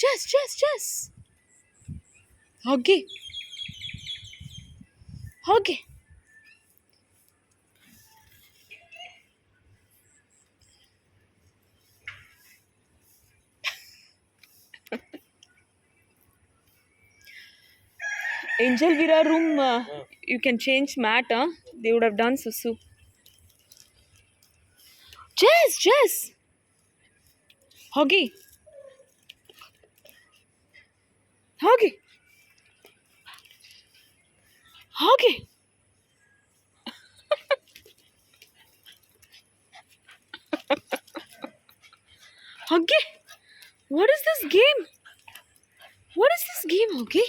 Jess. Huggy. Huggy. Angel Vira room, you can change mat, huh? They would have done Susu. Jess. Huggy. Huggy. Huggy. Huggy. What is this game? What is this game, Huggy?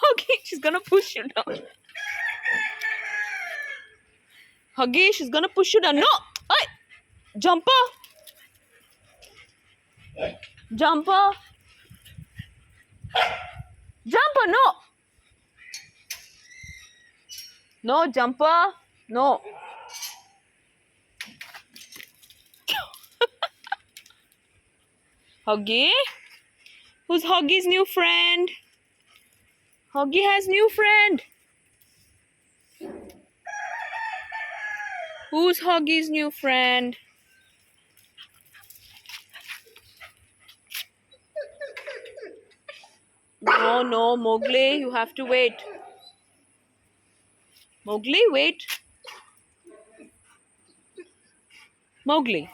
Huggy, she's gonna push you down. Huggy, she's gonna push you down. No! Hey! Jumper! Jumper! Jumper, no! No, jumper! No. Huggy? Who's Huggy's new friend? Huggy has new friend. Who's Huggy's new friend? No, Mowgli, you have to wait. Mowgli, wait. Mowgli.